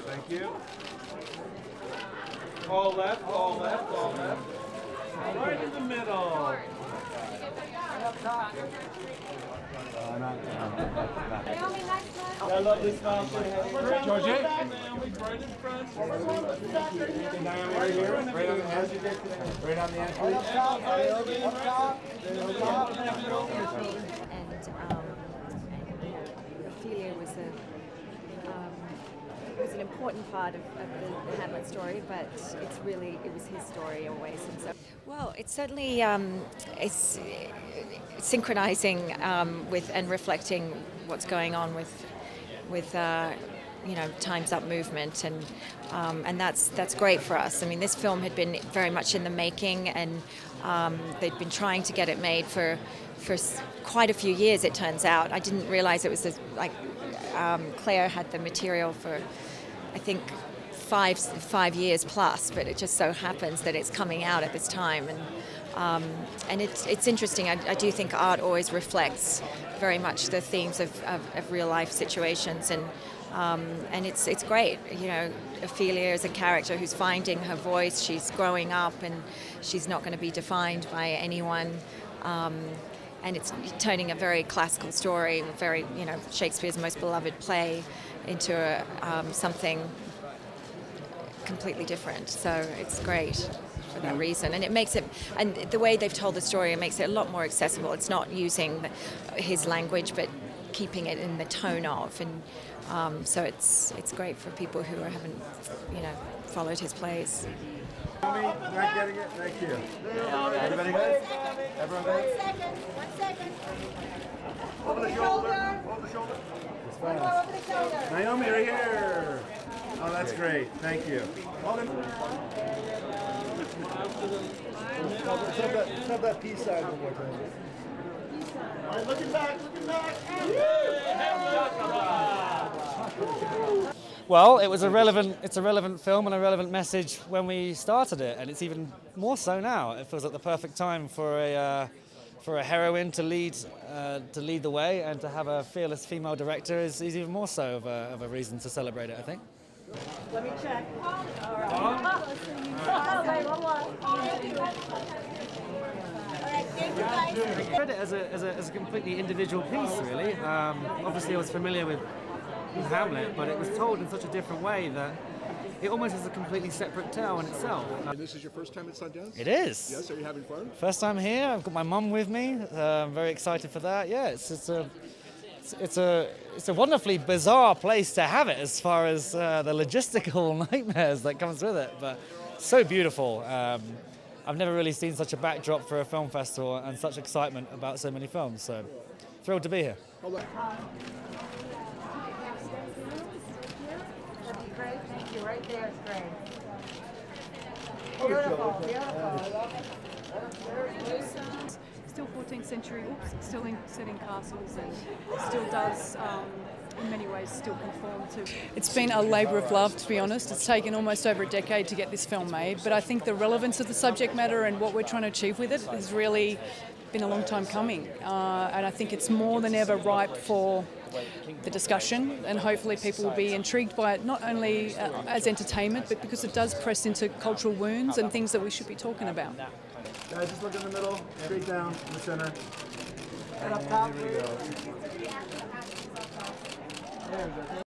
Thank you. All left, all left, all left. Right in the middle. Naomi, nice smile. I love this smile. Georgie? Naomi, right in front. Naomi, right here. Right on the entry. Right on the entry. And Ophelia was an important part of the Hamlet story, but it was his story always. And so, well, it's certainly it's synchronizing with and reflecting what's going on with Time's Up movement, and that's great for us. I mean, this film had been very much in the making, and they'd been trying to get it made for quite a few years. It turns out, I didn't realize it was Claire had the material for, I think, five years plus, but it just so happens that it's coming out at this time, and it's interesting. I do think art always reflects very much the themes of real life situations, and it's great. Ophelia is a character who's finding her voice. She's growing up, and she's not going to be defined by anyone. And it's turning a very classical story, Shakespeare's most beloved play, into something completely different. So it's great for that reason, and it makes it, and the way they've told the story, it makes it a lot more accessible. It's not using his language, but keeping it in the tone of, and so it's great for people who haven't followed his plays. Not getting it. Thank you. Everybody good? Everyone good? 1 second. Over the shoulder. Over the shoulder. It's fast. Naomi, right here. Oh, that's great. Thank you. Hold him. Let's have that peace sign one more time. All right, looking back. Well, it's a relevant film and a relevant message when we started it, and it's even more so now. It feels like the perfect time for a heroine to lead the way, and to have a fearless female director is even more so of a reason to celebrate it, I think. Let me check. All right. I read it as a completely individual piece, really. Obviously, I was familiar with Hamlet, but it was told in such a different way that it almost is a completely separate tale in itself. And this is your first time at Sundance? It is. Yes, are you having fun? First time here. I've got my mum with me. I'm very excited for that. Yeah, it's a wonderfully bizarre place to have it as far as the logistical nightmares that comes with it, but so beautiful. I've never really seen such a backdrop for a film festival and such excitement about so many films, so thrilled to be here. Hold on. That'd be great. Thank you. Right there is great. Beautiful. Still 14th century, still set in castles, and still does, in many ways, still conform to. It's been a labour of love, to be honest. It's taken almost over a decade to get this film made, but I think the relevance of the subject matter and what we're trying to achieve with it has really been a long time coming, and I think it's more than ever ripe for the discussion, and hopefully people will be intrigued by it, not only as entertainment, but because it does press into cultural wounds and things that we should be talking about. Guys, just look in the middle, straight down, in the center. And up top. There we go.